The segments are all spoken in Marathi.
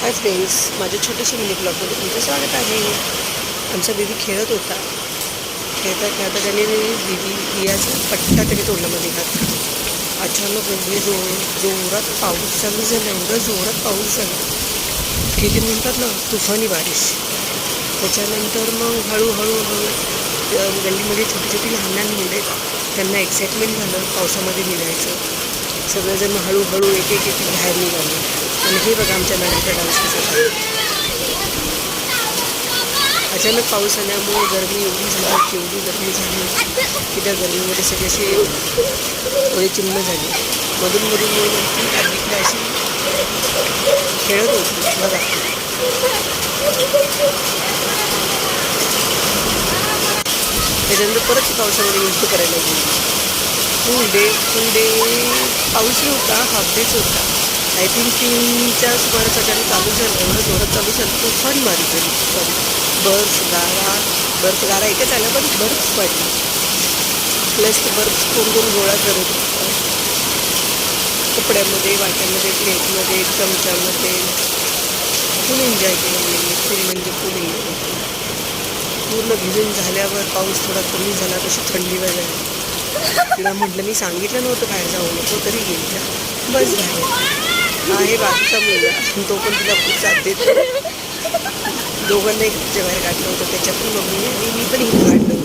हाय फ्रेंड्स, माझ्या छोट्याशा मिनी ब्लॉगमध्ये तुमचं स्वागत आहे. आमचा बेबी खेळत होता. खेळता खेळता त्याने दियाचा पट्टा त्याने तोंडामध्ये घातला. अचानक एवढे जोरात पाऊस चालू झाला, एवढा जोरात पाऊस झाला की ते म्हणतात ना तुफानी बारिश. त्याच्यानंतर मग हळूहळू गल्लीमध्ये छोटी छोटी लहान लहान मुलं आहेत, त्यांना एक्साइटमेंट झालं पावसामध्ये निघायचं. सगळेजण हळूहळू एक एक एक बाहेर निघाले. आणि हे बघा आमच्या मॅडमचा डान्स कसा झाला. अचानक पाऊस आल्यामुळे गरमी एवढी झाली, केवढी गरमी झाली की त्या गरमीमध्ये सगळे असे थोडे चिन्ह झाले. मधून आधी अशी खेळत होती बघा. त्याच्यानंतर परत पावसामध्ये युद्ध करायला गेली. फुल डे पाऊस नव्हता, हाफ डेच होता. आय थिंक 3च्या सुमारास अचानक चालू झालं, एवढं जोरात चालू झालं, तुफान बारीक झाली. बर्फ गारा एकच आला, पण बर्फ पडला. प्लस बर्फ कोण गोळा करत होता कपड्यामध्ये, वाट्यामध्ये, प्लेटमध्ये, चमच्यामध्ये. फुल एन्जॉय केलं मी, फुल एन्जॉय. पूर्ण भिजून झाल्यावर पाऊस थोडा कमी झाला, तशी थंडी वाजायला. तिला म्हटलं, मी सांगितलं नव्हतं बाहेर जाऊ नको, तरी गेली बस बाहेर. आहे बाजूचा मुलगा, तो पण तिला खूप साथ देतो. दोघांना एक बाहेर काढलं होतं, त्याच्यातून मम्मी आणि मी पण इथं काढलं होतं.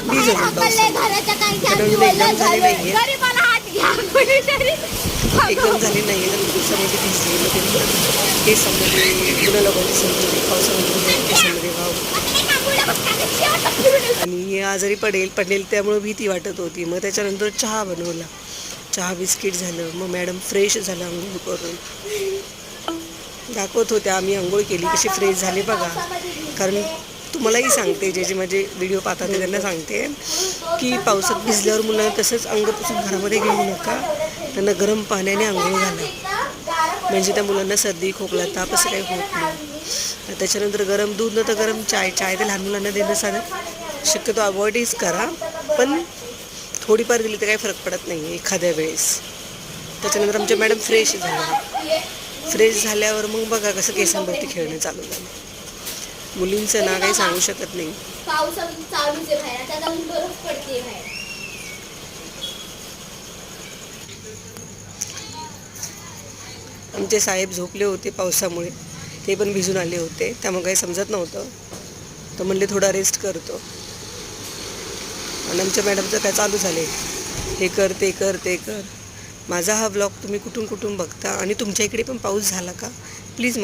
प्लीज एकदम झाली नाही आहे, एकदम झाली नाही आहे, तर पावसामध्ये भिजली. मग हे समजले मुलं लोकांची समजले पावसामध्ये केसामध्ये वाव. आणि आजारी पडेल त्यामुळे भीती वाटत होती. मग त्याच्यानंतर चहा बनवला, चहा बिस्किट झालं. मग मॅडम फ्रेश झालं आंघोळ करून. दाखवत होत्या आम्ही आंघोळ केली कशी फ्रेश झाली बघा. कारण तुम्हालाही सांगते, जे माझे व्हिडिओ पाहतात ते त्यांना सांगते की पावसात भिजल्यावर मुलांना तसंच अंगापासून घरामध्ये घेऊ नका, त्यांना गरम पाण्याने आंघोळ घाला, म्हणजे त्या मुलांना सर्दी खोकला ताप असं काही होत नाही. त्याच्यानंतर गरम दूध न तर गरम चाय तर लहान मुलांना देणं शक्यतो अवॉइडच करा, पण थोडीफार दिली तर काही फरक पडत नाही एखाद्या वेळेस. त्याच्यानंतर आमच्या मॅडम फ्रेश झाल्यावर मग बघा कसं केसांवरती खेळणं चालू झालं. मुलींचं ना काही सांगू शकत नाही. आमचे साहेब झोपले होते पावसामुळे, ते पण भिजून आले होते, त्यामुळे काही समजत नव्हतं. तर म्हणले थोडा रेस्ट करतो. आणि आमच्या मॅडमचं काय चालू झाले, हे कर ते कर. माझा हा ब्लॉग तुम्ही कुठून बघता आणि तुमच्या इकडे पण पाऊस झाला का प्लीज